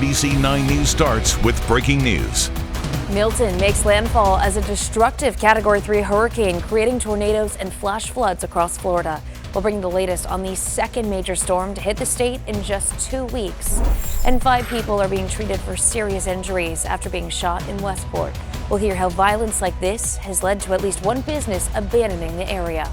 NBC 9 News starts with breaking news. Milton makes landfall as a destructive Category 3 hurricane, creating tornadoes and flash floods across Florida. We'll bring the latest on the second major storm to hit the state in just 2 weeks. And 5 people are being treated for serious injuries after being shot in Westport. We'll hear how violence like this has led to at least one business abandoning the area.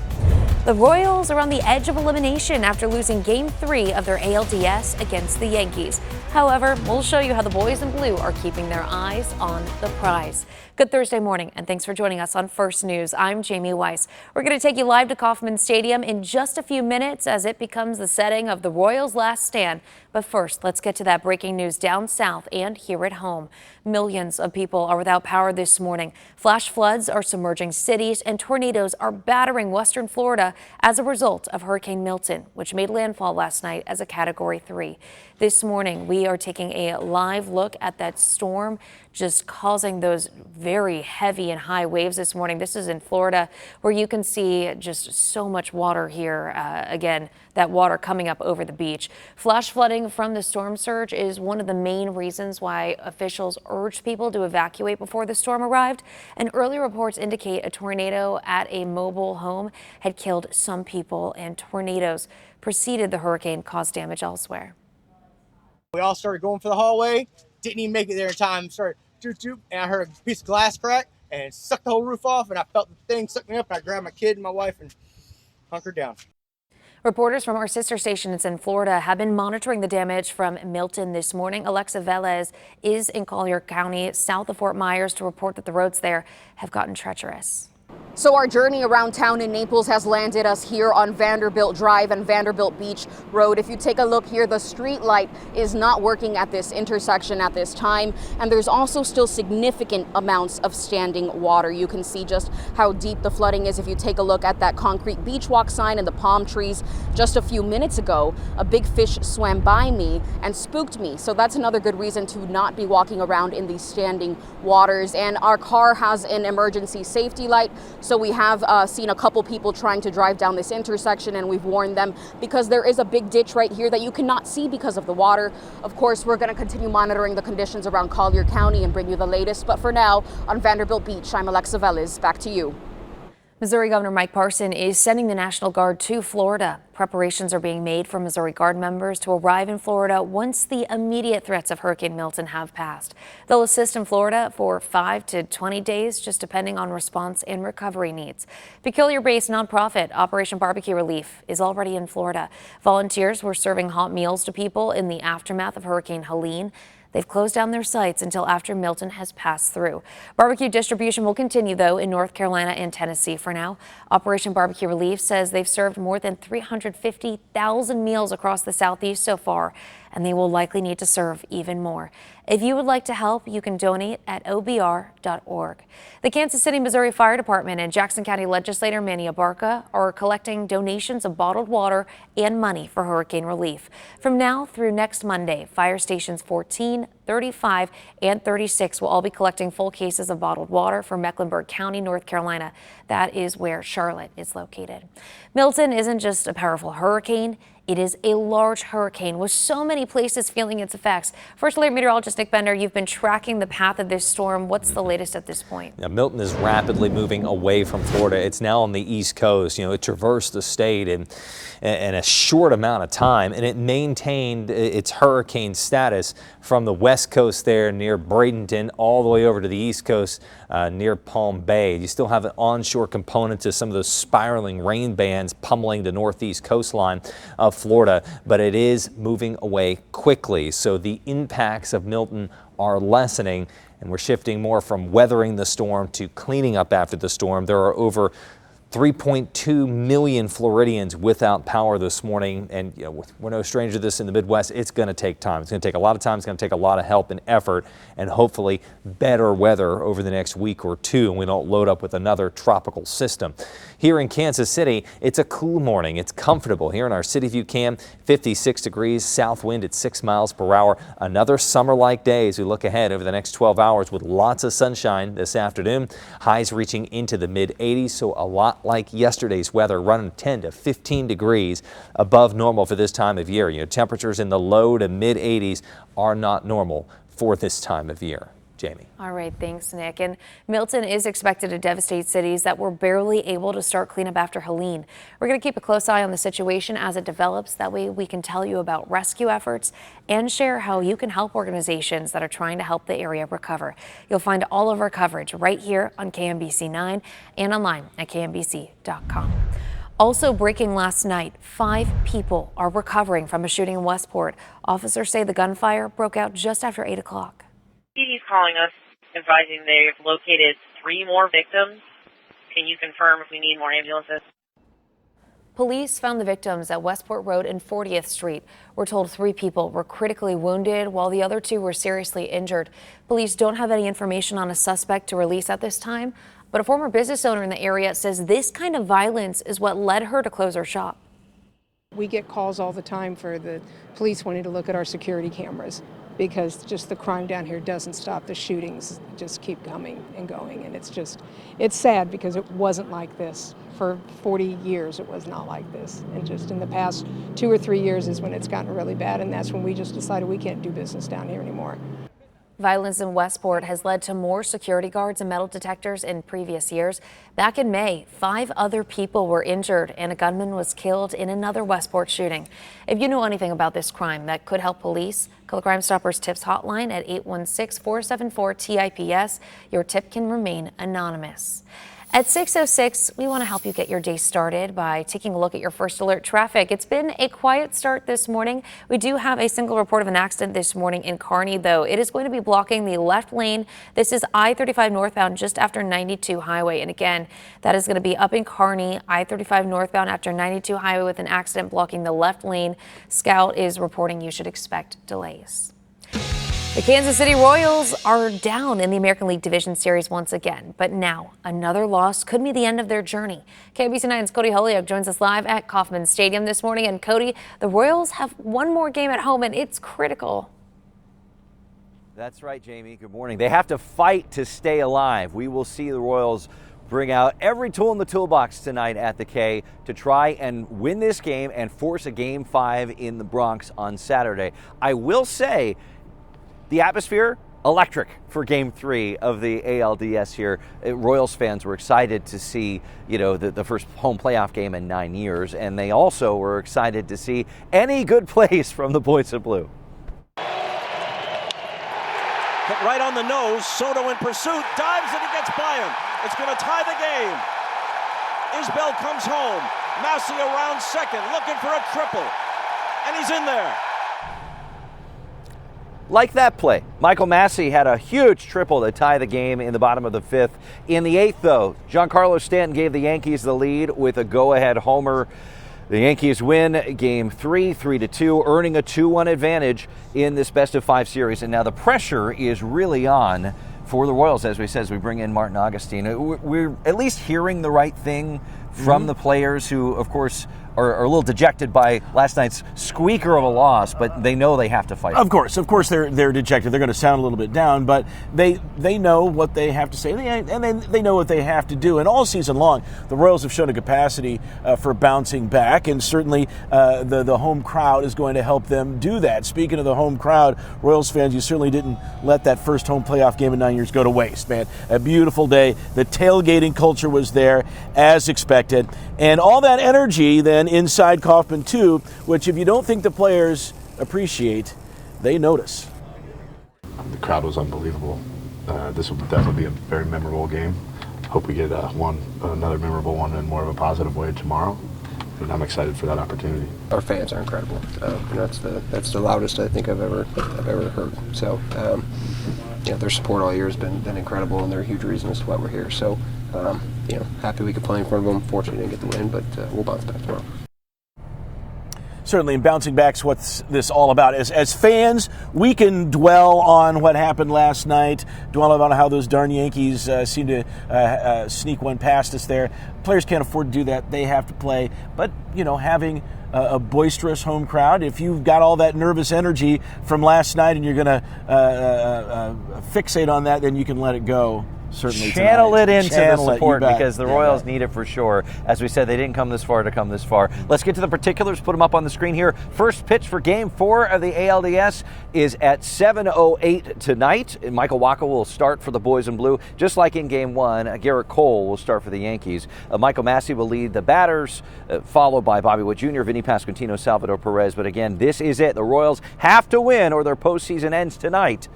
The Royals are on the edge of elimination after losing Game 3 of their ALDS against the Yankees. However, we'll show you how the boys in blue are keeping their eyes on the prize. Good Thursday morning, and thanks for joining us on First News. I'm Jamie Weiss. We're going to take you live to Kauffman Stadium in just a few minutes as it becomes the setting of the Royals' last stand. But first, let's get to that breaking news down south and here at home. Millions of people are without power this morning. Flash floods are submerging cities, and tornadoes are battering western Florida as a result of Hurricane Milton, which made landfall last night as a Category 3. This morning, we are taking a live look at that storm just causing those very heavy and high waves this morning. This is in Florida, where you can see just so much water here. Again, that water coming up over the beach. Flash flooding from the storm surge is one of the main reasons why officials urged people to evacuate before the storm arrived. And early reports indicate a tornado at a mobile home had killed some people, and tornadoes preceded the hurricane caused damage elsewhere. We all started going for the hallway, didn't even make it there in time. Started and I heard a piece of glass crack and it sucked the whole roof off, and I felt the thing suck me up, and I grabbed my kid and my wife and hunkered down. Reporters from our sister stations in Florida have been monitoring the damage from Milton this morning. Alexa Velez is in Collier County, south of Fort Myers, to report that the roads there have gotten treacherous. So our journey around town in Naples has landed us here on Vanderbilt Drive and Vanderbilt Beach Road. If you take a look here, the street light is not working at this intersection at this time, and there's also still significant amounts of standing water. You can see just how deep the flooding is if you take a look at that concrete beach walk sign and the palm trees. Just a few minutes ago, a big fish swam by me and spooked me. So that's another good reason to not be walking around in these standing waters. And our car has an emergency safety light. So we have seen a couple people trying to drive down this intersection, and we've warned them because there is a big ditch right here that you cannot see because of the water. Of course, we're going to continue monitoring the conditions around Collier County and bring you the latest. But for now, on Vanderbilt Beach, I'm Alexa Velez. Back to you. Missouri Governor Mike Parson is sending the National Guard to Florida. Preparations are being made for Missouri Guard members to arrive in Florida once the immediate threats of Hurricane Milton have passed. They'll assist in Florida for 5 to 20 days, just depending on response and recovery needs. Peculiar-based nonprofit Operation Barbecue Relief is already in Florida. Volunteers were serving hot meals to people in the aftermath of Hurricane Helene. They've closed down their sites until after Milton has passed through. Barbecue distribution will continue, though, in North Carolina and Tennessee for now. Operation Barbecue Relief says they've served more than 350,000 meals across the Southeast so far, and they will likely need to serve even more. If you would like to help, you can donate at obr.org. The Kansas City, Missouri Fire Department and Jackson County legislator Manny Abarca are collecting donations of bottled water and money for hurricane relief. From now through next Monday, fire stations 14, 35, and 36 will all be collecting full cases of bottled water for Mecklenburg County, North Carolina. That is where Charlotte is located. Milton isn't just a powerful hurricane. It is a large hurricane with so many places feeling its effects. First Alert meteorologist Nick Bender, you've been tracking the path of this storm. What's the latest at this point? Now, Milton is rapidly moving away from Florida. It's now on the East Coast. It traversed the state in a short amount of time, and it maintained its hurricane status from the West Coast there near Bradenton all the way over to the East Coast near Palm Bay. You still have an onshore component to some of those spiraling rain bands pummeling the northeast coastline of Florida, but it is moving away quickly. So the impacts of Milton are lessening, and we're shifting more from weathering the storm to cleaning up after the storm. There are over 3.2 million Floridians without power this morning, and we're no stranger to this in the Midwest. It's going to take time. It's going to take a lot of time. It's going to take a lot of help and effort, and hopefully better weather over the next week or two, and we don't load up with another tropical system. Here in Kansas City, it's a cool morning. It's comfortable here in our City View cam. 56 degrees, south wind at 6 miles per hour. Another summer-like day as we look ahead over the next 12 hours with lots of sunshine this afternoon. Highs reaching into the mid-80s, so a lot not like yesterday's weather, running 10 to 15 degrees above normal for this time of year. Temperatures in the low to mid 80s are not normal for this time of year. Jamie. All right, thanks, Nick. And Milton is expected to devastate cities that were barely able to start cleanup after Helene. We're going to keep a close eye on the situation as it develops. That way we can tell you about rescue efforts and share how you can help organizations that are trying to help the area recover. You'll find all of our coverage right here on KMBC 9 and online at KMBC.com. Also breaking last night, 5 people are recovering from a shooting in Westport. Officers say the gunfire broke out just after 8 o'clock. PD's calling us, advising they've located 3 more victims. Can you confirm if we need more ambulances? Police found the victims at Westport Road and 40th Street. We're told 3 people were critically wounded while the other 2 were seriously injured. Police don't have any information on a suspect to release at this time, but a former business owner in the area says this kind of violence is what led her to close her shop. We get calls all the time for the police wanting to look at our security cameras, because just the crime down here doesn't stop. The shootings just keep coming and going, and it's sad because it wasn't like this. For 40 years it was not like this, and just in the past 2 or 3 years is when it's gotten really bad, and that's when we just decided we can't do business down here anymore. Violence in Westport has led to more security guards and metal detectors in previous years. Back in May, 5 other people were injured and a gunman was killed in another Westport shooting. If you know anything about this crime that could help police, call Crime Stoppers Tips Hotline at 816-474-TIPS. Your tip can remain anonymous. At 6:06, we want to help you get your day started by taking a look at your first alert traffic. It's been a quiet start this morning. We do have a single report of an accident this morning in Kearney, though. It is going to be blocking the left lane. This is I-35 northbound just after 92 highway. And again, that is going to be up in Kearney, I-35 northbound after 92 highway with an accident blocking the left lane. Scout is reporting you should expect delays. The Kansas City Royals are down in the American League Division Series once again, but now another loss could be the end of their journey. KBC 9's Cody Holyoke joins us live at Kauffman Stadium this morning. And Cody, the Royals have one more game at home and it's critical. That's right, Jamie. Good morning. They have to fight to stay alive. We will see the Royals bring out every tool in the toolbox tonight at the K to try and win this game and force a Game 5 in the Bronx on Saturday. I will say, the atmosphere, electric for Game 3 of the ALDS here. Royals fans were excited to see, the first home playoff game in 9 years, and they also were excited to see any good plays from the boys in blue. Hit right on the nose. Soto in pursuit, dives and he gets by him. It's going to tie the game. Isbell comes home. Massey around second, looking for a triple, and he's in there. Like that play, Michael Massey had a huge triple to tie the game in the bottom of the 5th. In the 8th, though, Giancarlo Stanton gave the Yankees the lead with a go-ahead homer. The Yankees win Game 3, 3-2, earning a 2-1 advantage in this best-of-5 series. And now the pressure is really on for the Royals, as we said, as we bring in Martin Augustine. We're at least hearing the right thing from the players who, of course, are a little dejected by last night's squeaker of a loss, but they know they have to fight. Of course, they're dejected. They're going to sound a little bit down, but they know what they have to say, and they know what they have to do. And all season long, the Royals have shown a capacity for bouncing back, and certainly the home crowd is going to help them do that. Speaking of the home crowd, Royals fans, you certainly didn't let that first home playoff game in 9 years go to waste, man. A beautiful day. The tailgating culture was there, as expected, and all that energy then inside Kauffman too, which if you don't think the players appreciate, they notice. The crowd was unbelievable. This will definitely be a very memorable game. Hope we get another memorable one in more of a positive way tomorrow. And I'm excited for that opportunity. Our fans are incredible. That's the loudest I think I've ever heard. So, their support all year has been incredible, and they're a huge reason as to why we're here. So, happy we could play in front of them. Fortunately, didn't get the win, but we'll bounce back tomorrow. Certainly, and bouncing back's what's this all about. As fans, we can dwell on what happened last night, dwell on how those darn Yankees seem to sneak one past us there. Players can't afford to do that. They have to play. But, having a boisterous home crowd, if you've got all that nervous energy from last night and you're going to fixate on that, then you can let it go. certainly channel tonight. it into Channel the it, support you bet. because the Yeah, Royals right. need it for sure. As we said, they didn't come this far to come this far. Let's get to the particulars, put them up on the screen here. First pitch for Game 4 of the ALDS is at 7:08 tonight. And Michael Wacha will start for the Boys in Blue, just like in Game 1. Garrett Cole will start for the Yankees. Michael Massey will lead the batters, followed by Bobby Wood Jr., Vinny Pasquantino, Salvador Perez. But again, this is it. The Royals have to win or their postseason ends tonight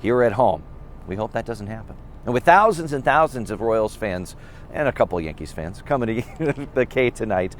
here at home. We hope that doesn't happen. And with thousands and thousands of Royals fans and a couple of Yankees fans coming to the K tonight,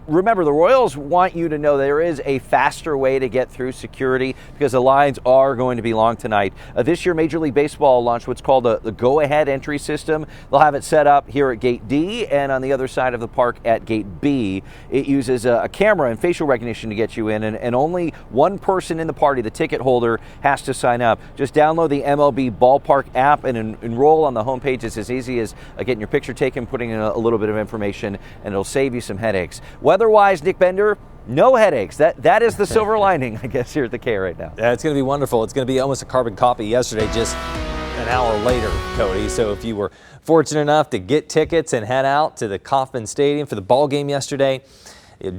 remember, the Royals want you to know there is a faster way to get through security because the lines are going to be long tonight. This year, Major League Baseball launched what's called the go-ahead entry system. They'll have it set up here at Gate D and on the other side of the park at Gate B. It uses a camera and facial recognition to get you in, and only one person in the party, the ticket holder, has to sign up. Just download the MLB Ballpark app and enroll on the homepage. It's as easy as getting your picture taken, putting in a little bit of information, and it'll save you some headaches. Weather-wise, Nick Bender, no headaches. That is the silver lining, I guess, here at the K right now. Yeah, it's going to be wonderful. It's going to be almost a carbon copy yesterday, just an hour later, Cody. So if you were fortunate enough to get tickets and head out to the Kauffman Stadium for the ball game yesterday,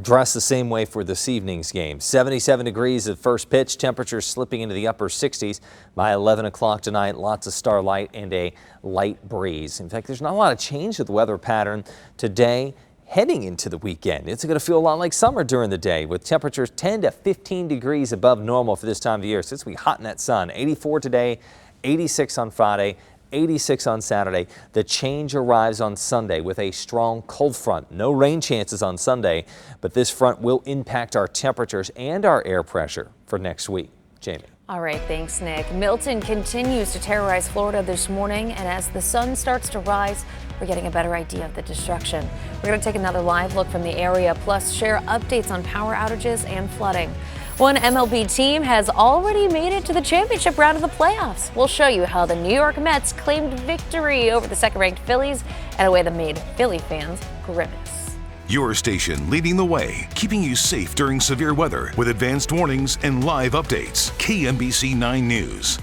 dressed the same way for this evening's game. 77 degrees at first pitch, temperatures slipping into the upper 60s by 11 o'clock tonight. Lots of starlight and a light breeze. In fact, there's not a lot of change to the weather pattern today heading into the weekend. It's going to feel a lot like summer during the day with temperatures 10 to 15 degrees above normal for this time of year. So it's going to be hot in that sun. 84 today, 86 on Friday, 86 on Saturday. The change arrives on Sunday with a strong cold front. No rain chances on Sunday, but this front will impact our temperatures and our air pressure for next week. Jamie. All right, thanks, Nick. Milton continues to terrorize Florida this morning, and as the sun starts to rise, we're getting a better idea of the destruction. We're going to take another live look from the area, plus share updates on power outages and flooding. One MLB team has already made it to the championship round of the playoffs. We'll show you how the New York Mets claimed victory over the second-ranked Phillies in a way that made Philly fans grimace. Your station leading the way, keeping you safe during severe weather with advanced warnings and live updates. KMBC 9 News.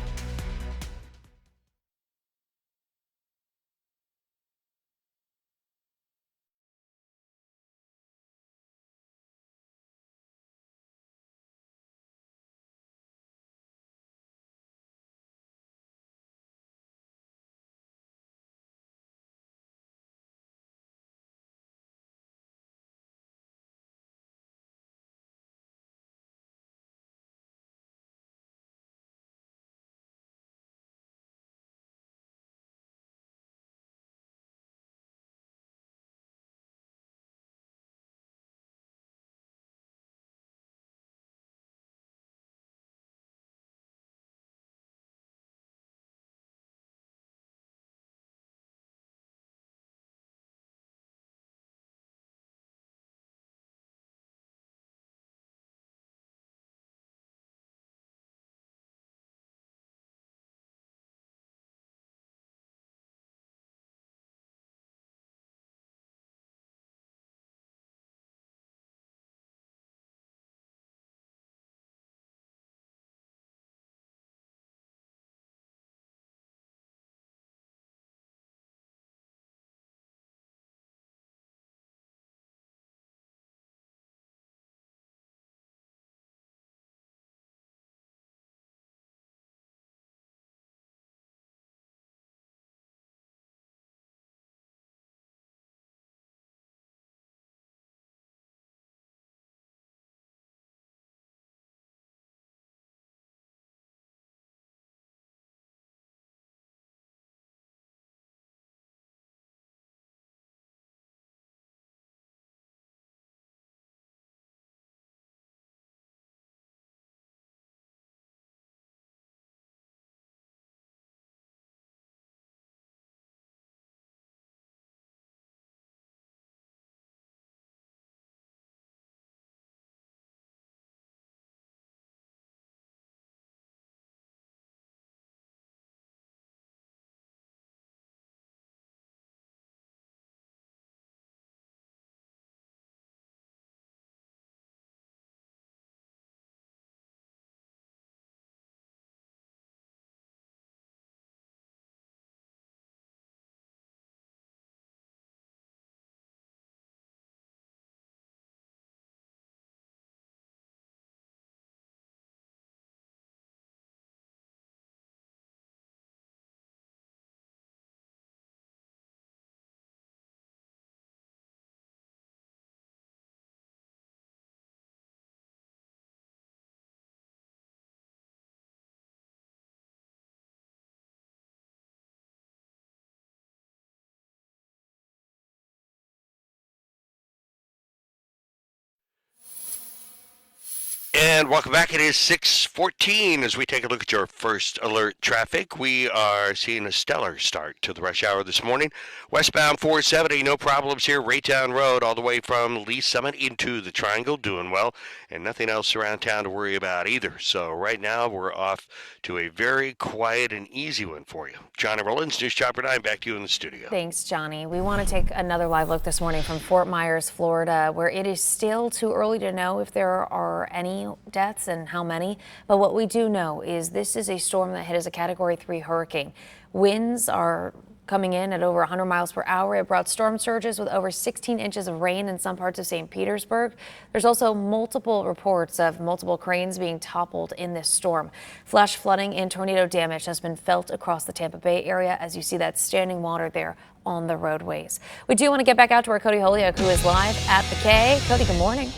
And welcome back. It is 6:14 as we take a look at your first alert traffic. We are seeing a stellar start to the rush hour this morning. Westbound 470, no problems here. Raytown Road all the way from Lee Summit into the Triangle, doing well. And nothing else around town to worry about either. So right now we're off to a very quiet and easy one for you. Johnny Rollins, News Chopper 9, back to you in the studio. Thanks, Johnny. We want to take another live look this morning from Fort Myers, Florida, where it is still too early to know if there are any deaths and how many. But what we do know is this is a storm that hit as a Category 3 hurricane. Winds are coming in at over 100 miles per hour. It brought storm surges with over 16 inches of rain in some parts of St. Petersburg. There's also multiple reports of multiple cranes being toppled in this storm. Flash flooding and tornado damage has been felt across the Tampa Bay area as you see that standing water there on the roadways. We do want to get back out to our Cody Holyoke, who is live at the K. Cody, good morning.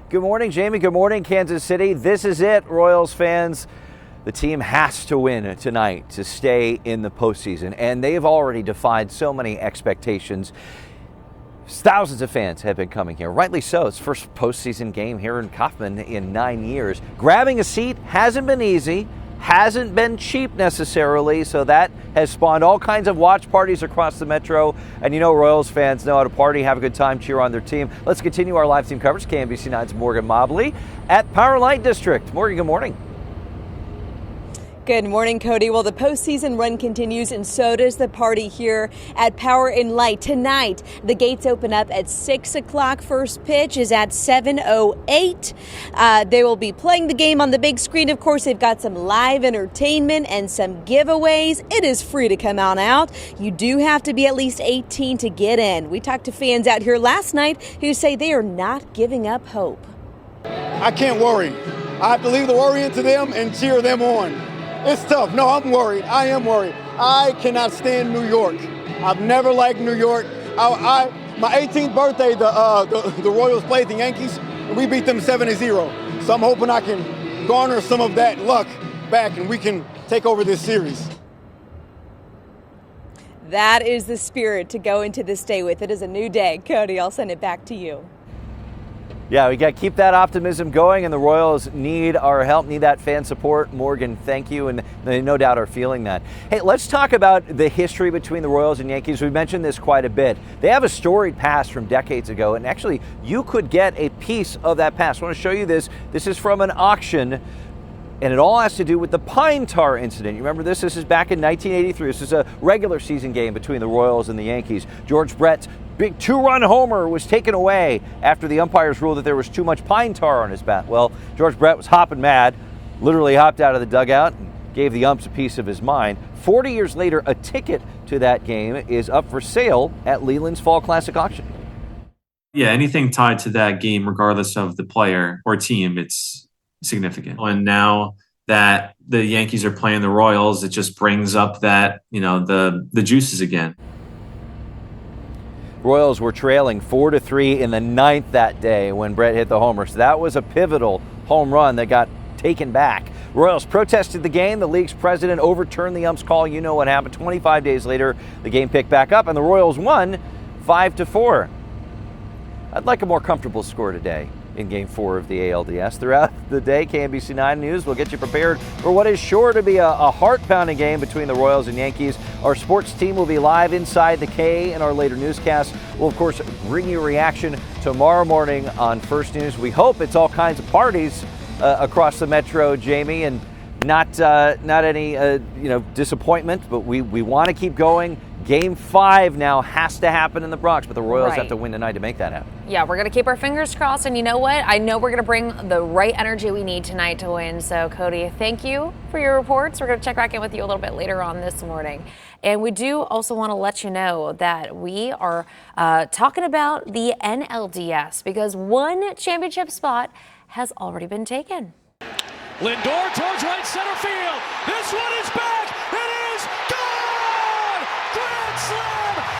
Good morning, Jamie. Good morning, Kansas City. This is it, Royals fans. The team has to win tonight to stay in the postseason, and they've already defied so many expectations. Thousands of fans have been coming here, rightly so. It's the first postseason game here in Kauffman in 9 years. Grabbing a seat hasn't been easy, hasn't been cheap necessarily, so that has spawned all kinds of watch parties across the metro. And you know Royals fans know how to party, have a good time, cheer on their team. Let's continue our live team coverage. KMBC 9's Morgan Mobley at Power Light District. Morgan, good morning. Good morning, Cody. Well, the postseason run continues, and so does the party here at Power and Light. Tonight, the gates open up at 6 o'clock. First pitch is at 7:08. They will be playing the game on the big screen. Of course, they've got some live entertainment and some giveaways. It is free to come on out. You do have to be at least 18 to get in. We talked to fans out here last night who say they are not giving up hope. I can't worry. I have to leave the worry into them and cheer them on. It's tough. No, I'm worried. I am worried. I cannot stand New York. I've never liked New York. My 18th birthday, the Royals played the Yankees, and we beat them 7-0. So I'm hoping I can garner some of that luck back, and we can take over this series. That is the spirit to go into this day with. It is a new day. Cody, I'll send it back to you. Yeah, we got to keep that optimism going, and the Royals need our help, need that fan support. Morgan, thank you, and they no doubt are feeling that. Hey, let's talk about the history between the Royals and Yankees. We mentioned this quite a bit. They have a storied past from decades ago, and actually, you could get a piece of that past. I want to show you this. This is from an auction, and it all has to do with the pine tar incident. You remember this? This is back in 1983. This is a regular season game between the Royals and the Yankees. George Brett's big 2-run homer was taken away after the umpires ruled that there was too much pine tar on his bat. Well, George Brett was hopping mad, literally hopped out of the dugout and gave the umps a piece of his mind. 40 years later, a ticket to that game is up for sale at Leland's Fall Classic Auction. Yeah, anything tied to that game, regardless of the player or team, it's significant. And now that the Yankees are playing the Royals, it just brings up that, the juices again. Royals were trailing 4-3 in the ninth that day when Brett hit the homer. So that was a pivotal home run that got taken back. Royals protested the game. The league's president overturned the ump's call. You know what happened. 25 days later, the game picked back up, and the Royals won 5-4. I'd like a more comfortable score today in Game 4 of the ALDS. Throughout the day, KMBC 9 News will get you prepared for what is sure to be a heart-pounding game between the Royals and Yankees. Our sports team will be live inside the K in our later newscast. We'll, of course, bring you a reaction tomorrow morning on First News. We hope it's all kinds of parties across the metro, Jamie, and not any disappointment, but we want to keep going. Game 5 now has to happen in the Bronx, but the Royals have to win tonight to make that happen. Yeah, we're going to keep our fingers crossed, and you know what? I know we're going to bring the right energy we need tonight to win. So, Cody, thank you for your reports. We're going to check back in with you a little bit later on this morning. And we do also want to let you know that we are talking about the NLDS because one championship spot has already been taken. Lindor towards right center field. This one is back. It is gone! Grand slam!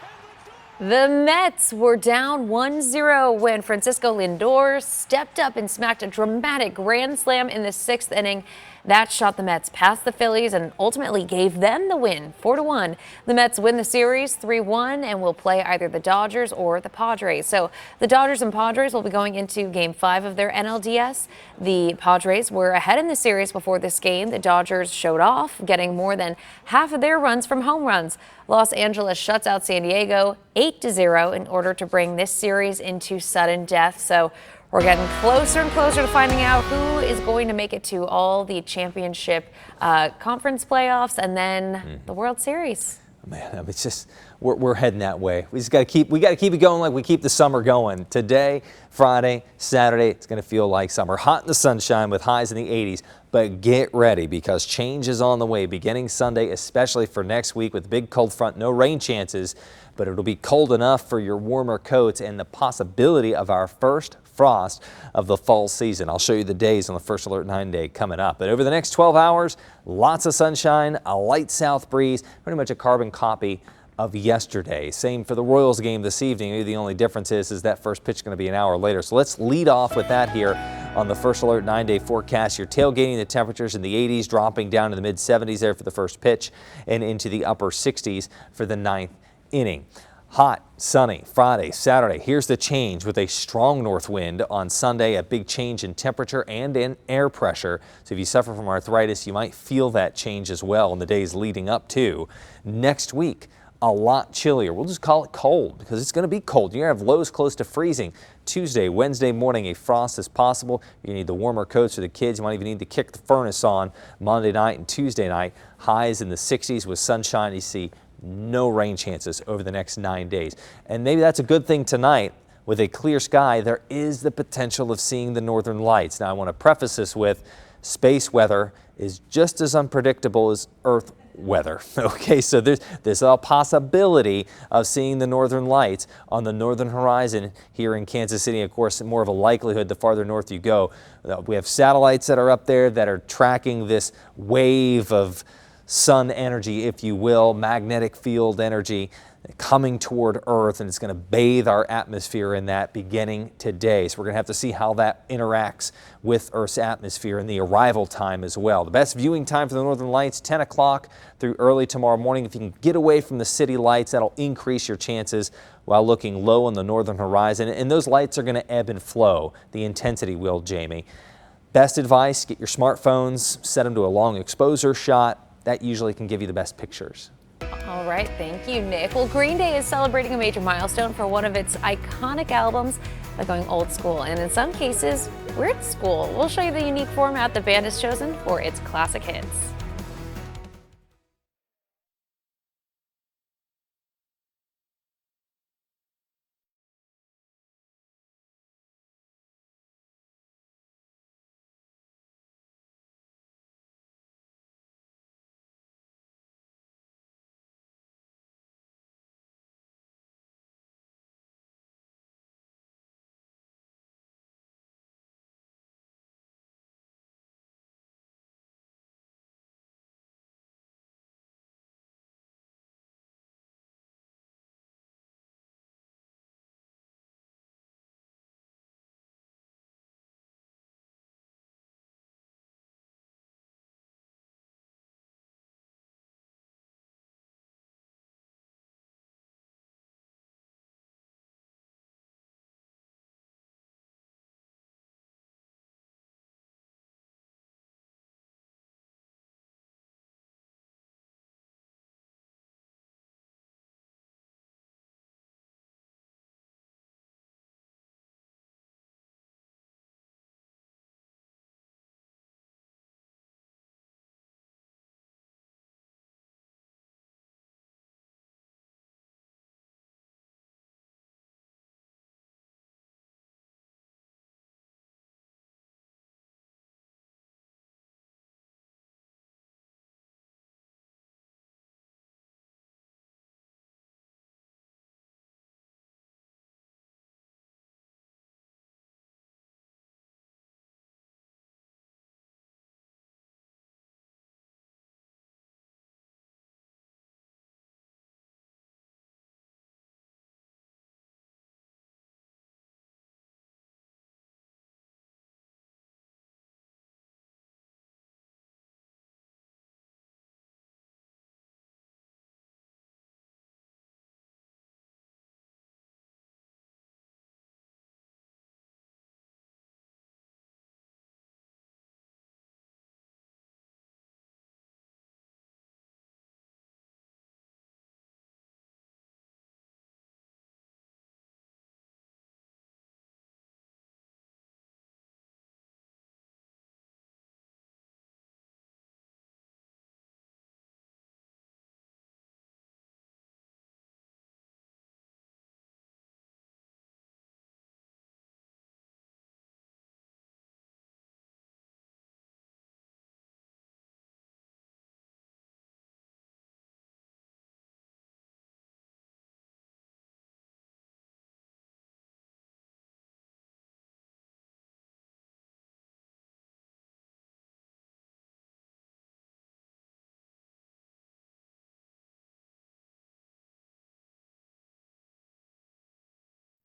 The Mets were down 1-0 when Francisco Lindor stepped up and smacked a dramatic grand slam in the 6th inning. That shot the Mets past the Phillies and ultimately gave them the win, 4-1. The Mets win the series 3-1 and will play either the Dodgers or the Padres. So the Dodgers and Padres will be going into Game 5 of their NLDS. The Padres were ahead in the series before this game. The Dodgers showed off, getting more than half of their runs from home runs. Los Angeles shuts out San Diego 8-0 in order to bring this series into sudden death. So we're getting closer and closer to finding out who is going to make it to all the championship conference playoffs and then the World Series. Man, I mean, it's just we're heading that way. We got to keep it going like we keep the summer going. Today, Friday, Saturday, it's going to feel like summer. Hot in the sunshine with highs in the 80s. But get ready because change is on the way beginning Sunday, especially for next week with big cold front. No rain chances, but it'll be cold enough for your warmer coats and the possibility of our first frost of the fall season. I'll show you the days on the First Alert 9 day coming up. But over the next 12 hours, lots of sunshine, a light south breeze, pretty much a carbon copy of yesterday. Same for the Royals game this evening. Maybe the only difference is that first pitch is going to be an hour later. So let's lead off with that here on the First Alert 9 day forecast. You're tailgating the temperatures in the 80s, dropping down to the mid 70s there for the first pitch and into the upper 60s for the 9th inning. Hot, sunny, Friday, Saturday. Here's the change with a strong north wind on Sunday, a big change in temperature and in air pressure. So if you suffer from arthritis, you might feel that change as well in the days leading up to next week. A lot chillier. We'll just call it cold because it's going to be cold. You're going to have lows close to freezing. Tuesday, Wednesday morning, a frost is possible. You need the warmer coats for the kids. You might even need to kick the furnace on Monday night and Tuesday night. Highs in the 60s with sunshine. You see no rain chances over the next 9 days. And maybe that's a good thing tonight. With a clear sky, there is the potential of seeing the northern lights. Now, I want to preface this with space weather is just as unpredictable as Earth weather. Okay, so there's a possibility of seeing the northern lights on the northern horizon here in Kansas City. Of course, more of a likelihood the farther north you go. We have satellites that are up there that are tracking this wave of sun energy, if you will, magnetic field energy coming toward Earth, and it's going to bathe our atmosphere in that beginning today. So we're going to have to see how that interacts with Earth's atmosphere and the arrival time as well. The best viewing time for the northern lights, 10 o'clock through early tomorrow morning. If you can get away from the city lights, that'll increase your chances while looking low on the northern horizon. And those lights are going to ebb and flow. The intensity will, Jamie. Best advice, get your smartphones, set them to a long exposure shot. That usually can give you the best pictures. All right, thank you, Nick. Well, Green Day is celebrating a major milestone for one of its iconic albums by going old school, and in some cases, weird school. We'll show you the unique format the band has chosen for its classic hits.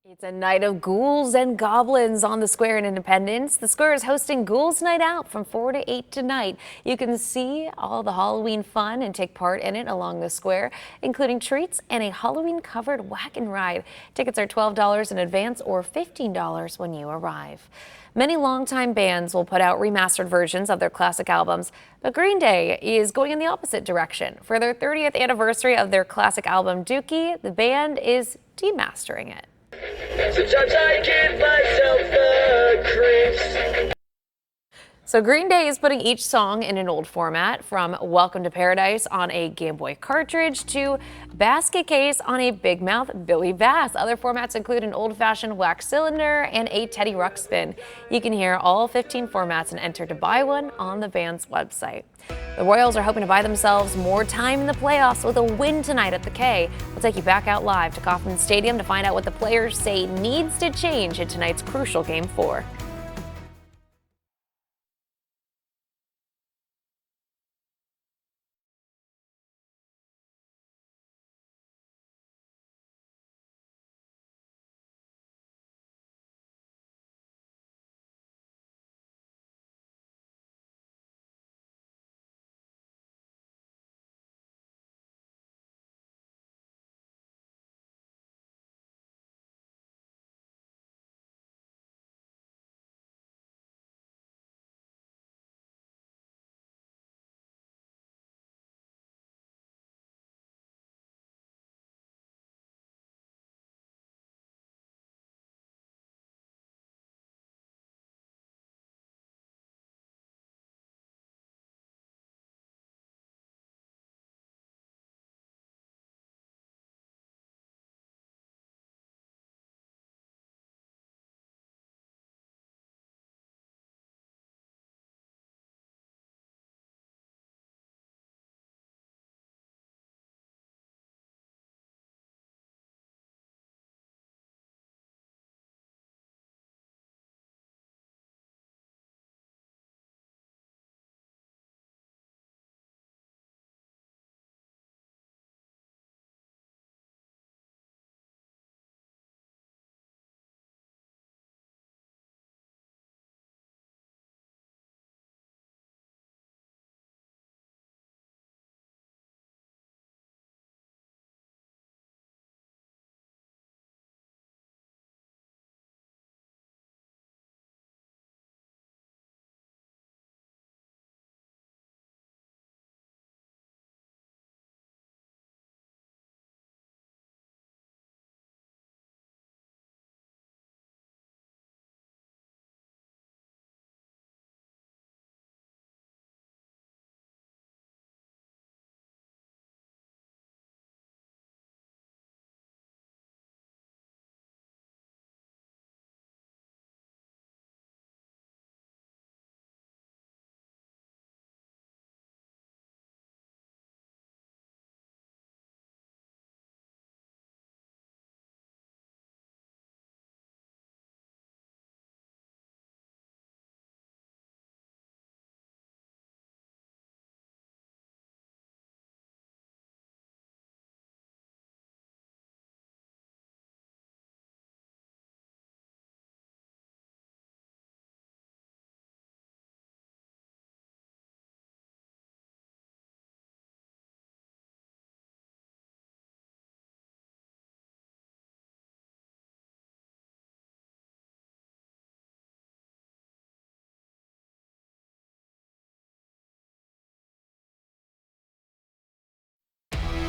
It's a night of ghouls and goblins on the square in Independence. The square is hosting Ghouls Night Out from 4 to 8 tonight. You can see all the Halloween fun and take part in it along the square, including treats and a Halloween-covered wagon ride. Tickets are $12 in advance or $15 when you arrive. Many longtime bands will put out remastered versions of their classic albums, but Green Day is going in the opposite direction. For their 30th anniversary of their classic album Dookie, the band is demastering it. Sometimes I give myself the creeps. So Green Day is putting each song in an old format, from Welcome to Paradise on a Game Boy cartridge to Basket Case on a Big Mouth Billy Bass. Other formats include an old-fashioned wax cylinder and a Teddy Ruxpin. You can hear all 15 formats and enter to buy one on the band's website. The Royals are hoping to buy themselves more time in the playoffs with a win tonight at the K. We'll take you back out live to Kauffman Stadium to find out what the players say needs to change in tonight's crucial Game 4.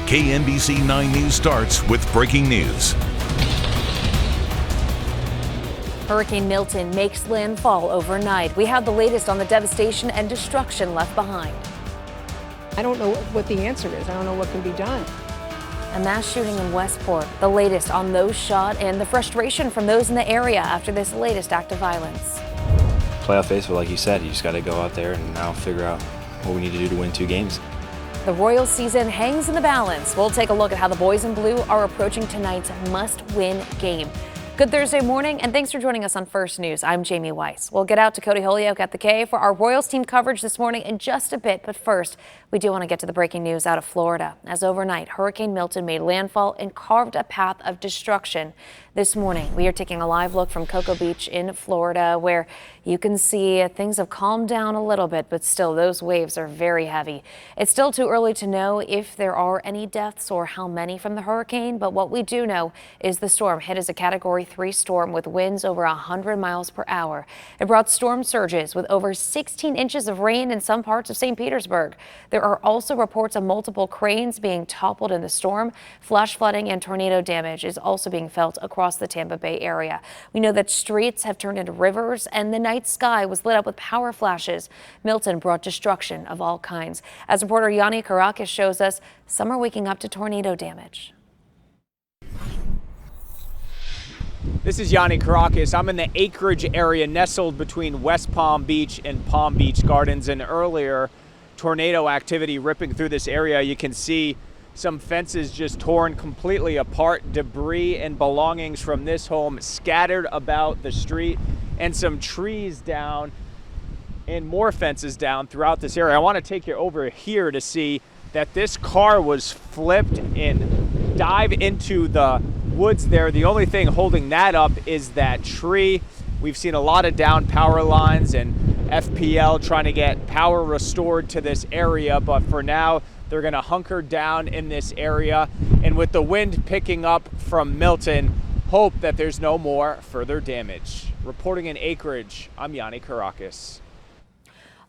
KNBC 9 News starts with breaking news. Hurricane Milton makes landfall overnight. We have the latest on the devastation and destruction left behind. I don't know what the answer is. I don't know what can be done. A mass shooting in Westport. The latest on those shot and the frustration from those in the area after this latest act of violence. Playoff baseball, like you said, you just got to go out there and now figure out what we need to do to win 2 games. The Royals season hangs in the balance. We'll take a look at how the boys in blue are approaching tonight's must-win game. Good Thursday morning, and thanks for joining us on First News. I'm Jamie Weiss. We'll get out to Cody Holyoke at the K for our Royals team coverage this morning in just a bit. But first, we do want to get to the breaking news out of Florida, as overnight Hurricane Milton made landfall and carved a path of destruction. This morning, we are taking a live look from Cocoa Beach in Florida, where you can see things have calmed down a little bit, but still those waves are very heavy. It's still too early to know if there are any deaths or how many from the hurricane, but what we do know is the storm hit as a Category 3 storm with winds over 100 miles per hour. It brought storm surges with over 16 inches of rain in some parts of St. Petersburg. There are also reports of multiple cranes being toppled in the storm. Flash flooding and tornado damage is also being felt across the Tampa Bay area. We know that streets have turned into rivers and the night sky was lit up with power flashes. Milton brought destruction of all kinds. As reporter Yanni Karakis shows us, some are waking up to tornado damage. This is Yanni Karakis. I'm in the acreage area nestled between West Palm Beach and Palm Beach Gardens, and earlier tornado activity ripping through this area. You can see some fences just torn completely apart, debris and belongings from this home scattered about the street, and some trees down and more fences down throughout this area. I want to take you over here to see that this car was flipped and dive into the woods there. The only thing holding that up is that tree. We've seen a lot of down power lines and FPL trying to get power restored to this area, but for now they're going to hunker down in this area, and with the wind picking up from Milton, hope that there's no more further damage. Reporting in acreage, I'm Yanni Karakis.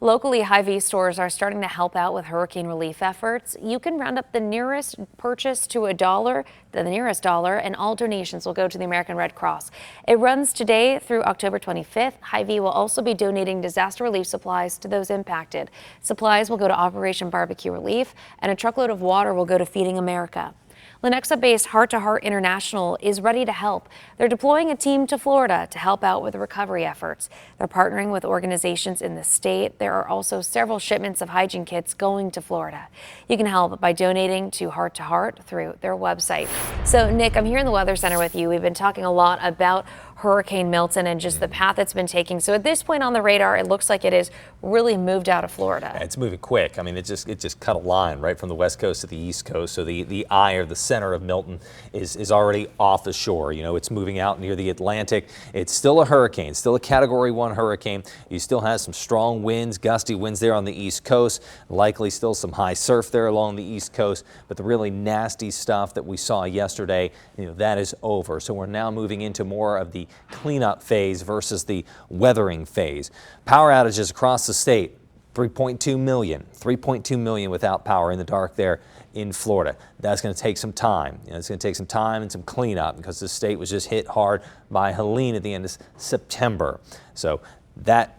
Locally, Hy-Vee stores are starting to help out with hurricane relief efforts. You can round up the nearest purchase to $1, the nearest dollar, and all donations will go to the American Red Cross. It runs today through October 25th. Hy-Vee will also be donating disaster relief supplies to those impacted. Supplies will go to Operation Barbecue Relief, and a truckload of water will go to Feeding America. Lenexa-based Heart to Heart International is ready to help. They're deploying a team to Florida to help out with the recovery efforts. They're partnering with organizations in the state. There are also several shipments of hygiene kits going to Florida. You can help by donating to Heart through their website. So, Nick, I'm here in the Weather Center with you. We've been talking a lot about Hurricane Milton and just the path it's been taking. So at this point on the radar, it looks like it is really moved out of Florida. Yeah, it's moving quick. I mean, it just cut a line right from the west coast to the east coast. So the eye or the center of Milton is already off the shore. You know, it's moving out near the Atlantic. It's still a hurricane, still a Category 1 hurricane. You still have some strong winds, gusty winds there on the east coast. Likely still some high surf there along the east coast. But the really nasty stuff that we saw yesterday, you know, that is over. So we're now moving into more of the cleanup phase versus the weathering phase. Power outages across the state, 3.2 million without power in the dark there in Florida. That's going to take some time. You know, it's going to take some time and some cleanup because the state was just hit hard by Helene at the end of September. So that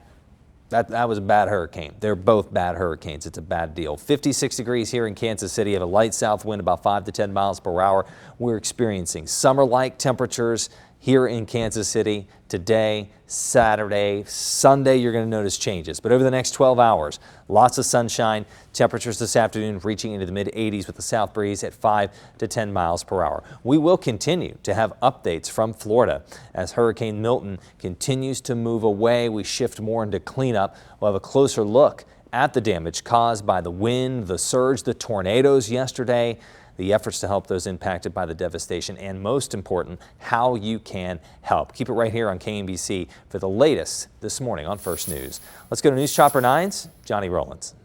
was a bad hurricane. They're both bad hurricanes. It's a bad deal. 56 degrees here in Kansas City. Have a light south wind about 5 to 10 miles per hour. We're experiencing summer-like temperatures here in Kansas City today, Saturday, Sunday. You're going to notice changes, but over the next 12 hours, lots of sunshine. Temperatures this afternoon reaching into the mid-80s with the south breeze at 5 to 10 miles per hour. We will continue to have updates from Florida as Hurricane Milton continues to move away. We shift more into cleanup. We'll have a closer look at the damage caused by the wind, the surge, the tornadoes yesterday, the efforts to help those impacted by the devastation, and most important, how you can help. Keep it right here on KMBC for the latest this morning on First News. Let's go to News Chopper 9's Johnny Rowlands.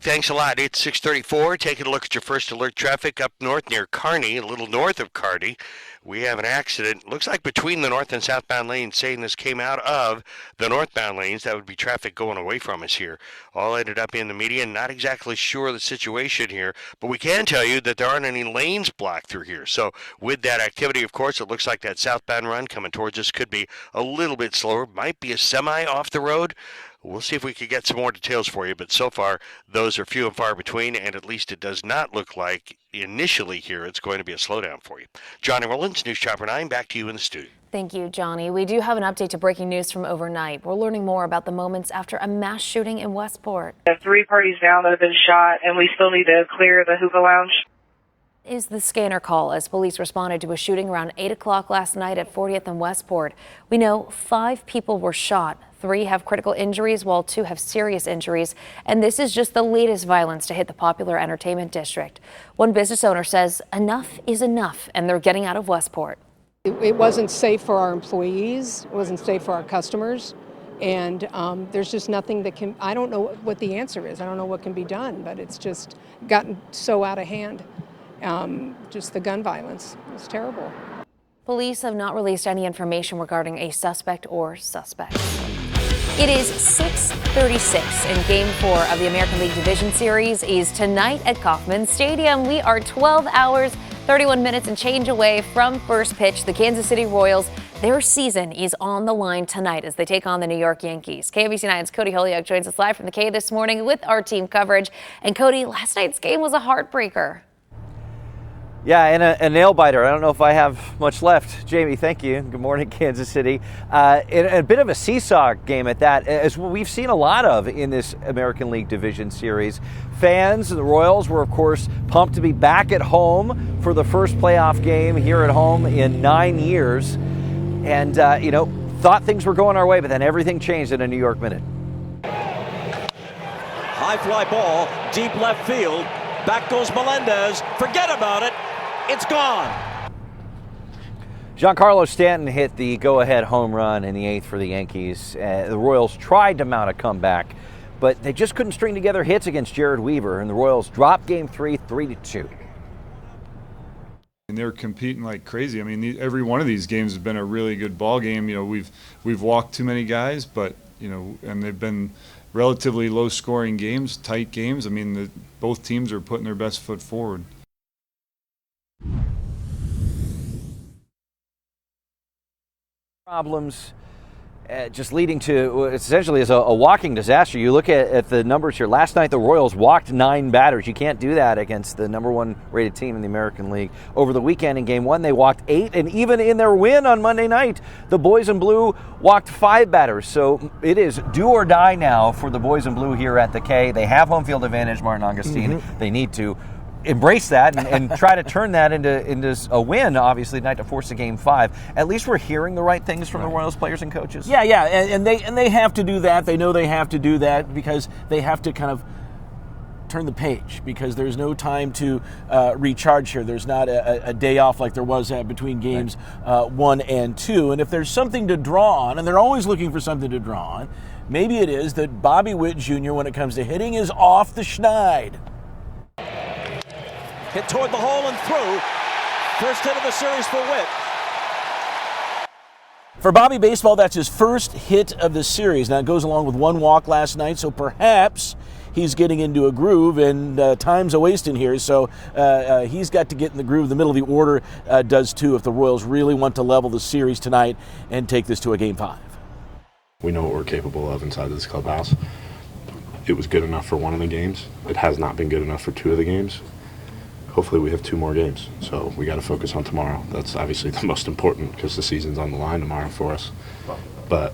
Thanks a lot. It's 6:34. Taking a look at your first alert traffic up north near Kearney, a little north of Kearney. We have an accident. Looks like between the north and southbound lanes, saying this came out of the northbound lanes. That would be traffic going away from us here. All ended up in the median. Not exactly sure of the situation here, but we can tell you that there aren't any lanes blocked through here. So with that activity, of course, it looks like that southbound run coming towards us could be a little bit slower. Might be a semi off the road. We'll see if we can get some more details for you, but so far those are few and far between, and at least it does not look like initially here it's going to be a slowdown for you. Johnny Rollins, News Chopper 9, back to you in the studio. Thank you, Johnny. We do have an update to breaking news from overnight. We're learning more about the moments after a mass shooting in Westport. There are 3 parties down that have been shot, and we still need to clear the hookah lounge. is the scanner call as police responded to a shooting around 8 o'clock last night at 40th and Westport. We know 5 people were shot. 3 have critical injuries while 2 have serious injuries. And this is just the latest violence to hit the popular entertainment district. One business owner says enough is enough and they're getting out of Westport. It wasn't safe for our employees. It wasn't safe for our customers. And there's just nothing that can, I don't know what the answer is. I don't know what can be done, but it's just gotten so out of hand. Just the gun violence is terrible. Police have not released any information regarding a suspect or suspects. It is 6:36 and Game 4 of the American League Division Series is tonight at Kauffman Stadium. We are 12 hours, 31 minutes and change away from first pitch. The Kansas City Royals, their season is on the line tonight as they take on the New York Yankees. KMBC 9's Cody Holyoke joins us live from the K this morning with our team coverage. And Cody, last night's game was a heartbreaker. Yeah, and a nail biter. I don't know if I have much left. Jamie, thank you. Good morning, Kansas City. A bit of a seesaw game at that, as we've seen a lot of in this American League Division Series. Fans, the Royals were, of course, pumped to be back at home for the first playoff game here at home in 9 years. And, thought things were going our way, but then everything changed in a New York minute. High fly ball, deep left field. Back goes Melendez. Forget about it. It's gone. Giancarlo Stanton hit the go-ahead home run in the 8th for the Yankees. The Royals tried to mount a comeback, but they just couldn't string together hits against Jared Weaver, and the Royals dropped Game 3, 3-2. And they're competing like crazy. I mean, every one of these games has been a really good ball game. We've walked too many guys, but and they've been relatively low-scoring games, tight games. I mean, both teams are putting their best foot forward. Problems just leading to essentially is a walking disaster. You look at the numbers here. Last night, the Royals walked 9 batters. You can't do that against the number 1 rated team in the American League. Over the weekend in Game 1, they walked 8, and even in their win on Monday night, the Boys in Blue walked 5 batters. So it is do or die now for the Boys in Blue here at the K. They have home field advantage, Martin Augustine. Mm-hmm. They need to embrace that and try to turn that into a win, obviously, tonight to force a Game 5. At least we're hearing the right things from the Royals players and coaches. Yeah, and they have to do that. They know they have to do that because they have to kind of turn the page because there's no time to recharge here. There's not a day off like there was between games 1 and 2. And if there's something to draw on, and they're always looking for something to draw on, maybe it is that Bobby Witt Jr., when it comes to hitting, is off the schneid. Hit toward the hole and through. First hit of the series for Witt. For Bobby Baseball, that's his first hit of the series. Now, it goes along with 1 walk last night, so perhaps he's getting into a groove, and time's a wasting here, so he's got to get in the groove. The middle of the order does too if the Royals really want to level the series tonight and take this to a Game 5. We know what we're capable of inside this clubhouse. It was good enough for 1 of the games. It has not been good enough for 2 of the games. Hopefully we have 2 more games, so we got to focus on tomorrow. That's obviously the most important because the season's on the line tomorrow for us. But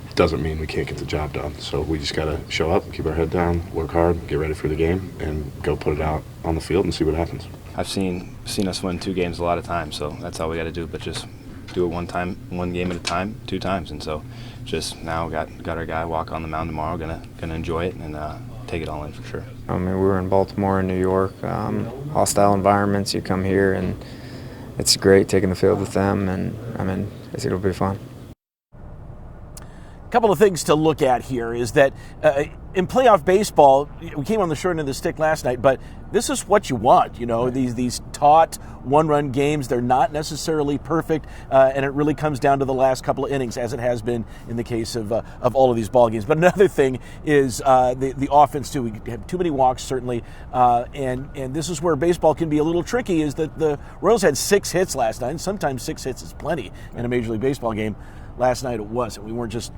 it doesn't mean we can't get the job done. So we just got to show up, keep our head down, work hard, get ready for the game, and go put it out on the field and see what happens. I've seen us win 2 games a lot of times, so that's all we got to do. But just do it 1 game at a time, 2 times, and so just now got our guy walk on the mound tomorrow. Gonna enjoy it and take it all in for sure. I mean, we were in Baltimore and New York, hostile environments. You come here and it's great taking the field with them, and I mean, I think it'll be fun. A couple of things to look at here is that in playoff baseball, we came on the short end of the stick last night, but this is what you want. These taut 1-run games, they're not necessarily perfect, and it really comes down to the last couple of innings, as it has been in the case of all of these ball games. But another thing is the offense too. We have too many walks, certainly, and this is where baseball can be a little tricky. Is that the Royals had 6 hits last night, and sometimes 6 hits is plenty in a Major League Baseball game. Last night it wasn't. We weren't just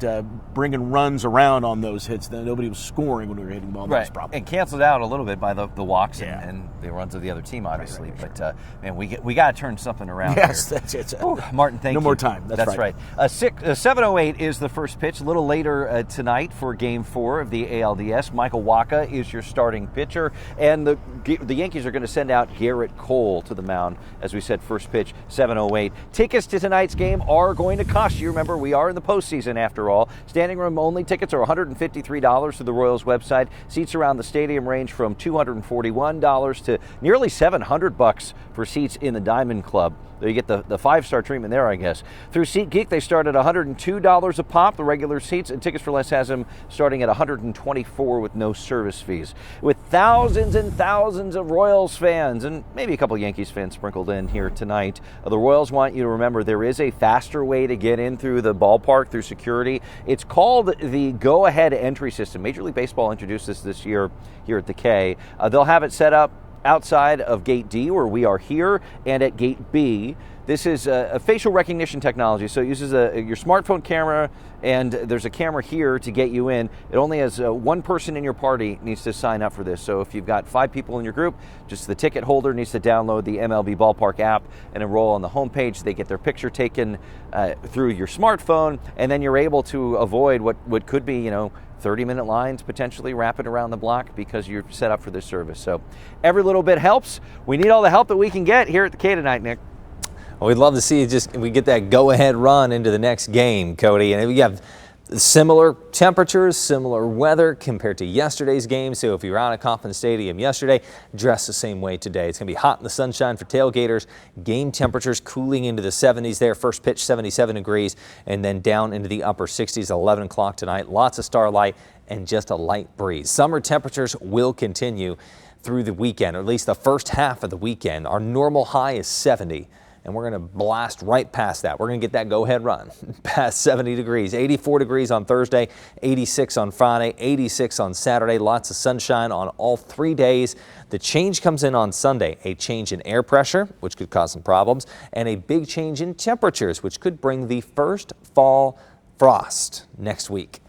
bringing runs around on those hits. Nobody was scoring when we were hitting the ball. That was the problem. And canceled out a little bit by the walks and the runs of the other team, obviously. But man, we got to turn something around. Yes, here. that's it. Martin, thank you. No more time. That's right. 7:08 is the first pitch. A little later tonight for Game 4 of the ALDS. Michael Wacha is your starting pitcher, and the Yankees are going to send out Garrett Cole to the mound. As we said, first pitch 7:08. Tickets to tonight's game are going to cost you. Remember, we are in the postseason after all. Standing room only tickets are $153 through the Royals website. Seats around the stadium range from $241 to nearly $700 for seats in the Diamond Club. You get the 5-star treatment there, I guess. Through SeatGeek, they start at $102 a pop, the regular seats, and Tickets for Less has them starting at $124 with no service fees. With thousands and thousands of Royals fans, and maybe a couple Yankees fans sprinkled in here tonight, the Royals want you to remember there is a faster way to get in through the ballpark, through security. It's called the Go-Ahead Entry System. Major League Baseball introduced this year here at the K. They'll have it set up outside of Gate D, where we are here, and at Gate B. This is a facial recognition technology, so it uses your smartphone camera, and there's a camera here to get you in. It only has one person in your party needs to sign up for this. So if you've got 5 people in your group, just the ticket holder needs to download the MLB Ballpark app and enroll on the homepage. They get their picture taken through your smartphone, and then you're able to avoid what could be, 30-minute lines potentially wrapping around the block because you're set up for this service. So every little bit helps. We need all the help that we can get here at the K tonight, Nick. Well, we'd love to see we get that go-ahead run into the next game, Cody. And we have similar temperatures, similar weather compared to yesterday's game. So if you were out at Kauffman Stadium yesterday, dress the same way today. It's going to be hot in the sunshine for tailgaters. Game temperatures cooling into the 70s there. First pitch 77 degrees and then down into the upper 60s at 11 o'clock tonight. Lots of starlight and just a light breeze. Summer temperatures will continue through the weekend, or at least the first half of the weekend. Our normal high is 70. And we're going to blast right past that. We're going to get that go-ahead run past 70 degrees. 84 degrees on Thursday, 86 on Friday, 86 on Saturday. Lots of sunshine on all 3 days. The change comes in on Sunday, a change in air pressure, which could cause some problems, and a big change in temperatures, which could bring the first fall frost next week.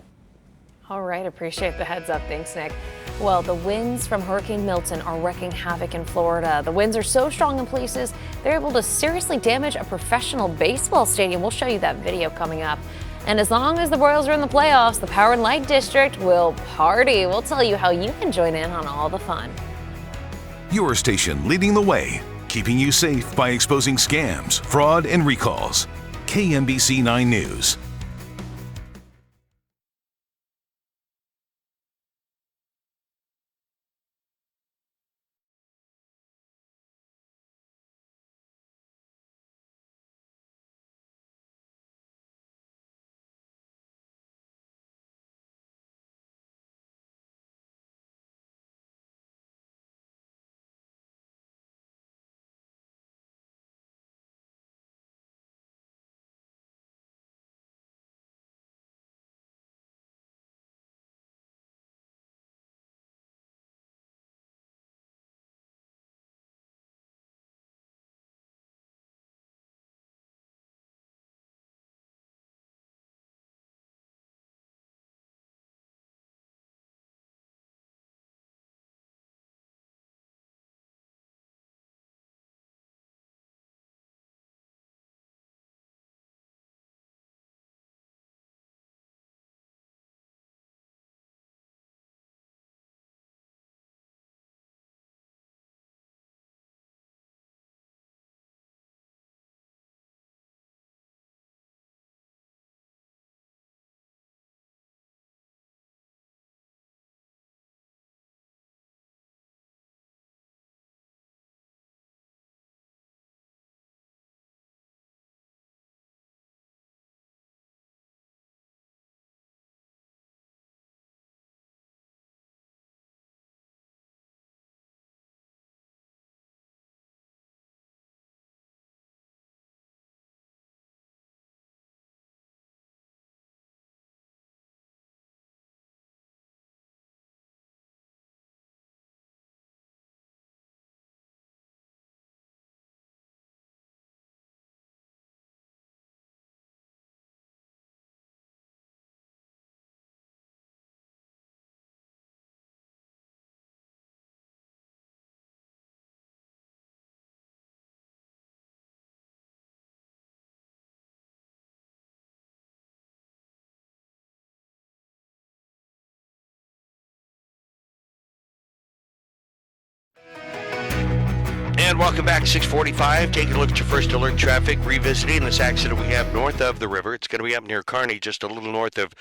All right, appreciate the heads up. Thanks, Nick. Well, the winds from Hurricane Milton are wreaking havoc in Florida. The winds are so strong in places, they're able to seriously damage a professional baseball stadium. We'll show you that video coming up. And as long as the Royals are in the playoffs, the Power and Light District will party. We'll tell you how you can join in on all the fun. Your station leading the way, keeping you safe by exposing scams, fraud, and recalls. KMBC 9 News. And welcome back, 645. Taking a look at your first alert traffic, revisiting this accident we have north of the river. It's going to be up near Kearney, just a little north of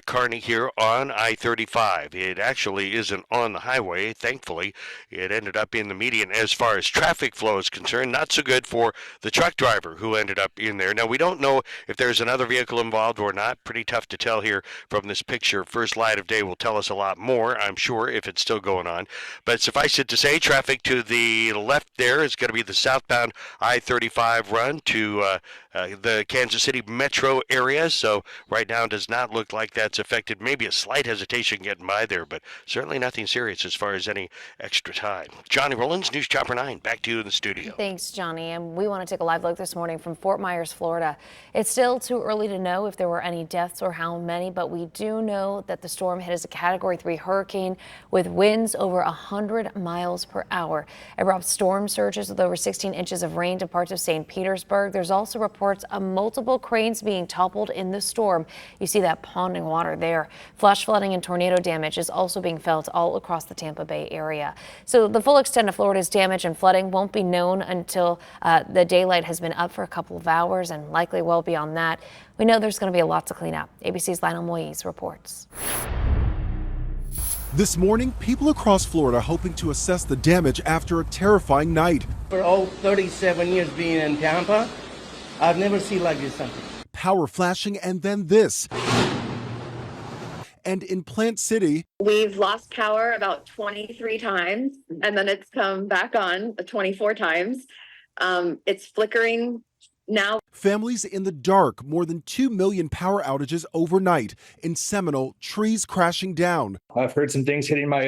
Kearney here on I-35. It actually isn't on the highway, thankfully. It ended up in the median as far as traffic flow is concerned. Not so good for the truck driver who ended up in there. Now, we don't know if there's another vehicle involved or not. Pretty tough to tell here from this picture. First light of day will tell us a lot more, I'm sure, if it's still going on. But suffice it to say, traffic to the left there is going to be the southbound I-35 run to the Kansas City metro area. So right now does not look like that's affected. Maybe a slight hesitation getting by there, but certainly nothing serious as far as any extra time. Johnny Rollins, News Chopper 9, back to you in the studio. Thanks, Johnny. And we want to take a live look this morning from Fort Myers, Florida. It's still too early to know if there were any deaths or how many, but we do know that the storm hit as a Category 3 hurricane with winds over 100 miles per hour. It brought storm surges with over 16 inches of rain to parts of St. Petersburg. There's also reports of multiple cranes being toppled in the storm. You see that ponding water there. Flash flooding and tornado damage is also being felt all across the Tampa Bay area. So the full extent of Florida's damage and flooding won't be known until the daylight has been up for a couple of hours and likely well beyond that. We know there's going to be a lot to clean up. ABC's Lionel Moise reports. This morning, people across Florida hoping to assess the damage after a terrifying night. For all 37 years being in Tampa, I've never seen like this something. Power flashing and then this. And in Plant City, we've lost power about 23 times, and then it's come back on 24 times. It's flickering now. Families in the dark, more than 2 million power outages overnight. In Seminole, trees crashing down. I've heard some things hitting my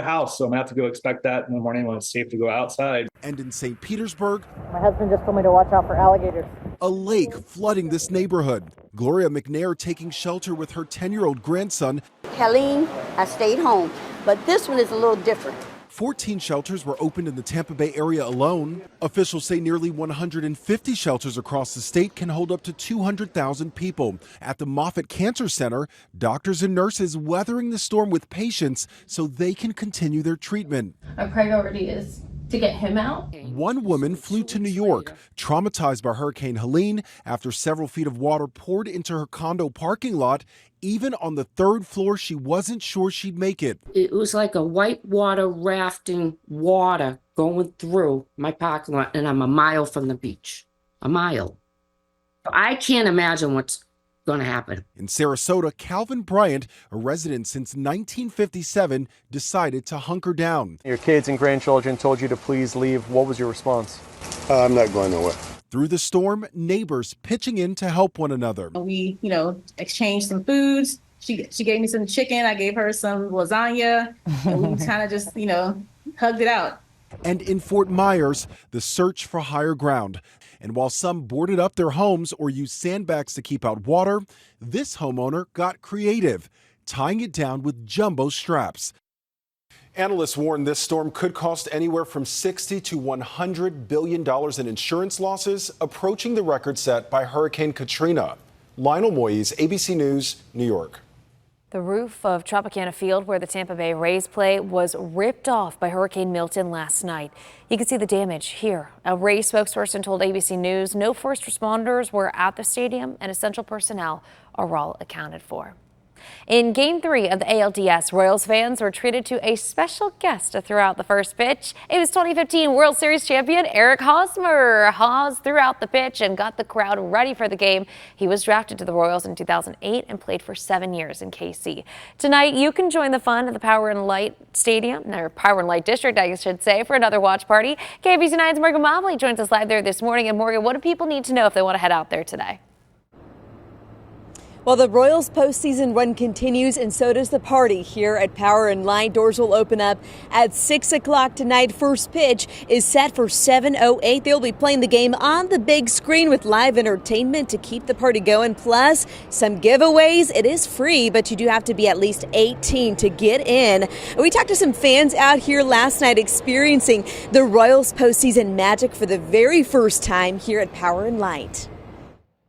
house, so I'm gonna have to go expect that in the morning when it's safe to go outside. And in St. Petersburg, my husband just told me to watch out for alligators. A lake flooding this neighborhood. Gloria McNair taking shelter with her 10-year-old grandson. Helene has stayed home, but this one is a little different. 14 shelters were opened in the Tampa Bay area alone. Officials say nearly 150 shelters across the state can hold up to 200,000 people. At the Moffitt Cancer Center, doctors and nurses weathering the storm with patients so they can continue their treatment. Our priority is to get him out. One woman flew to New York, traumatized by Hurricane Helene after several feet of water poured into her condo parking lot. Even on the third floor, she wasn't sure she'd make it. It was like a whitewater rafting water going through my parking lot, and I'm a mile from the beach. A mile. I can't imagine what's going to happen. In Sarasota, Calvin Bryant, a resident since 1957, decided to hunker down. Your kids and grandchildren told you to please leave. What was your response? I'm not going nowhere. Through the storm, neighbors pitching in to help one another. We, exchanged some foods. She gave me some chicken. I gave her some lasagna. And we kind of just, hugged it out. And in Fort Myers, the search for higher ground. And while some boarded up their homes or used sandbags to keep out water, this homeowner got creative, tying it down with jumbo straps. Analysts warn this storm could cost anywhere from $60 to $100 billion in insurance losses, approaching the record set by Hurricane Katrina. Lionel Moise, ABC News, New York. The roof of Tropicana Field, where the Tampa Bay Rays play, was ripped off by Hurricane Milton last night. You can see the damage here. A Rays spokesperson told ABC News no first responders were at the stadium and essential personnel are all accounted for. In Game 3 of the ALDS, Royals fans were treated to a special guest throughout the first pitch. It was 2015 World Series champion Eric Hosmer. Hos threw out the pitch and got the crowd ready for the game. He was drafted to the Royals in 2008 and played for 7 years in KC. Tonight, you can join the fun at the Power and Light Stadium, or Power and Light District, I should say, for another watch party. KBC 9's Morgan Mobley joins us live there this morning. And Morgan, what do people need to know if they want to head out there today? Well, the Royals postseason run continues, and so does the party here at Power and Light. Doors will open up at 6 o'clock tonight. First pitch is set for 7:08. They'll be playing the game on the big screen with live entertainment to keep the party going. Plus, some giveaways. It is free, but you do have to be at least 18 to get in. We talked to some fans out here last night experiencing the Royals postseason magic for the very first time here at Power and Light.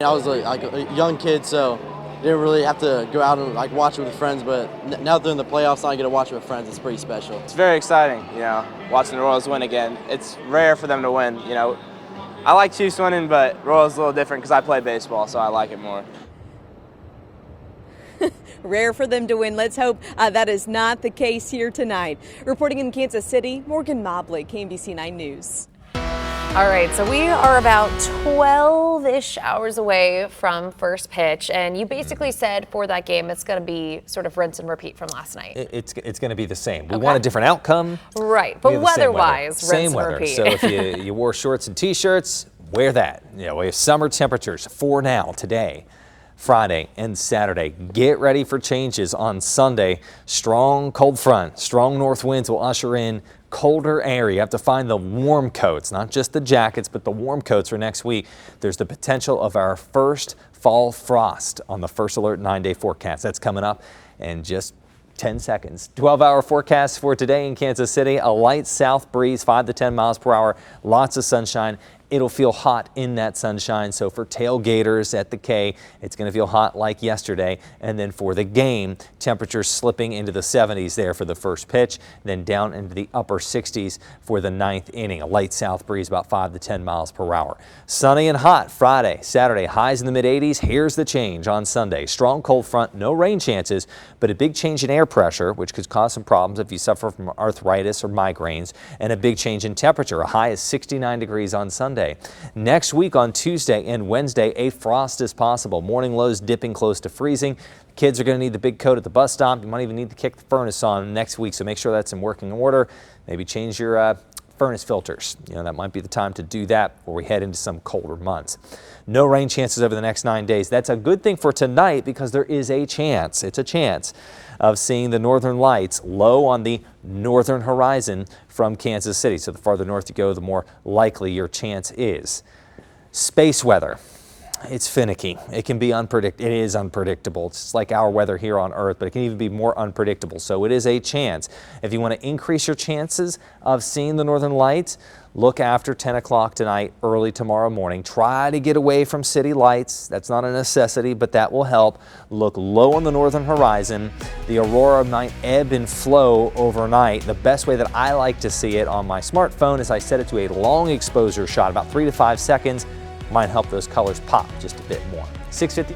I was like a young kid, so didn't really have to go out and like watch it with friends, but now they're in the playoffs, now I get to watch it with friends. It's pretty special. It's very exciting, watching the Royals win again. It's rare for them to win, I like Chiefs winning, but Royals a little different because I play baseball, so I like it more. Rare for them to win. Let's hope that is not the case here tonight. Reporting in Kansas City, Morgan Mobley, KMBC 9 News. All right, so we are about 12-ish hours away from first pitch, and you basically said for that game it's going to be sort of rinse and repeat from last night. It's going to be the same. We want a different outcome. Right, but weather-wise, same rinse weather. and repeat. So if you wore shorts and T-shirts, wear that. We have summer temperatures for now, today, Friday and Saturday. Get ready for changes on Sunday. Strong cold front, strong north winds will usher in colder air. You have to find the warm coats, not just the jackets, but the warm coats for next week. There's the potential of our first fall frost on the First Alert 9-day forecast. That's coming up in just 10 seconds. 12-hour forecast for today in Kansas City. A light south breeze, 5 to 10 miles per hour. Lots of sunshine. It'll feel hot in that sunshine. So for tailgaters at the K, it's going to feel hot like yesterday. And then for the game, temperatures slipping into the 70s there for the first pitch, then down into the upper 60s for the 9th inning. A light south breeze, about 5 to 10 miles per hour. Sunny and hot Friday, Saturday, highs in the mid 80s. Here's the change on Sunday. Strong cold front, no rain chances, but a big change in air pressure, which could cause some problems if you suffer from arthritis or migraines, and a big change in temperature. A high is 69 degrees on Sunday. Next week on Tuesday and Wednesday, a frost is possible. Morning lows dipping close to freezing. Kids are going to need the big coat at the bus stop. You might even need to kick the furnace on next week, so make sure that's in working order. Maybe change your furnace filters. That might be the time to do that before we head into some colder months. No rain chances over the next 9 days. That's a good thing for tonight because there is a chance. It's a chance of seeing the northern lights low on the northern horizon from Kansas City. So the farther north you go, the more likely your chance is. Space weather. It's finicky. It can be unpredictable. It is unpredictable. It's like our weather here on Earth, but it can even be more unpredictable. So it is a chance. If you want to increase your chances of seeing the northern lights, look after 10 o'clock tonight, early tomorrow morning. Try to get away from city lights. That's not a necessity, but that will help. Look low on the northern horizon. The aurora might ebb and flow overnight. The best way that I like to see it on my smartphone is I set it to a long exposure shot, about 3 to 5 seconds. Might help those colors pop just a bit more. 6:50.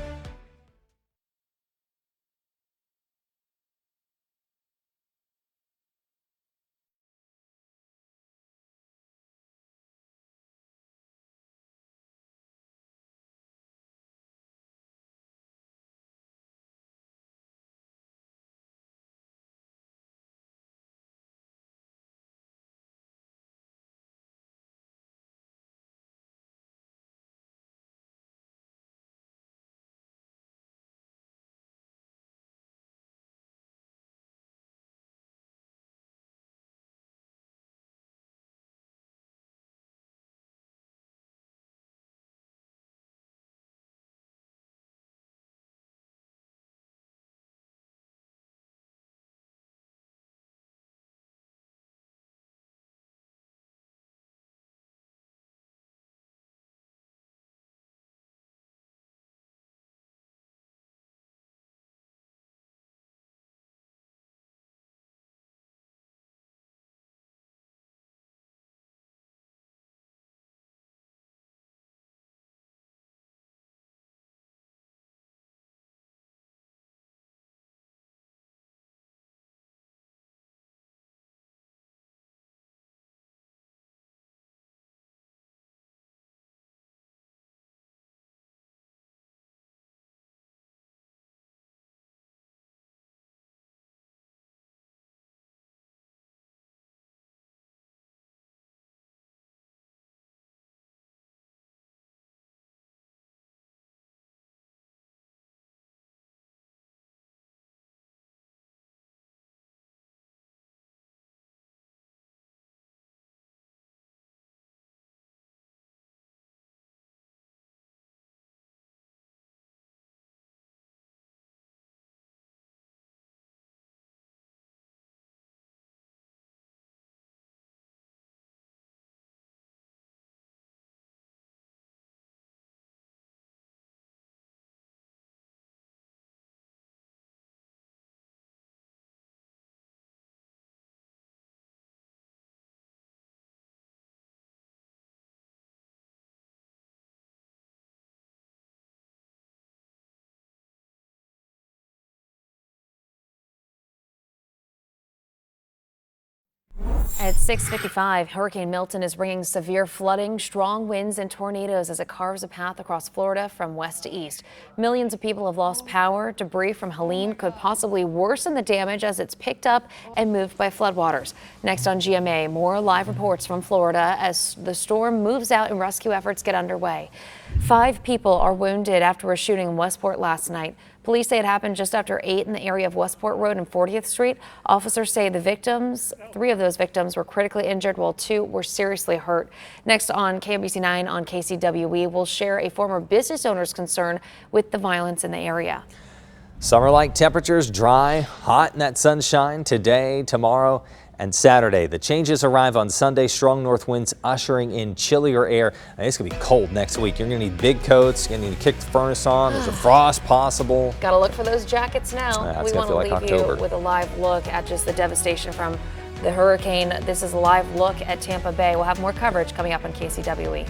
At 6:55, Hurricane Milton is bringing severe flooding, strong winds, and tornadoes as it carves a path across Florida from west to east. Millions of people have lost power. Debris from Helene could possibly worsen the damage as it's picked up and moved by floodwaters. Next on GMA, more live reports from Florida as the storm moves out and rescue efforts get underway. 5 people are wounded after a shooting in Westport last night. Police say it happened just after 8 in the area of Westport Road and 40th Street. Officers say the victims, 3 of those victims were critically injured while 2 were seriously hurt. Next on KMBC 9 on KCWE, we'll share a former business owner's concern with the violence in the area. Summer-like temperatures, dry, hot in that sunshine today, tomorrow, and Saturday. The changes arrive on Sunday. Strong north winds ushering in chillier air. And it's going to be cold next week. You're going to need big coats. You're going to need to kick the furnace on. There's a frost possible. Got to look for those jackets now. That's we want to like leave October. you with a live look at just the devastation from the hurricane. This is a live look at Tampa Bay. We'll have more coverage coming up on KCWE.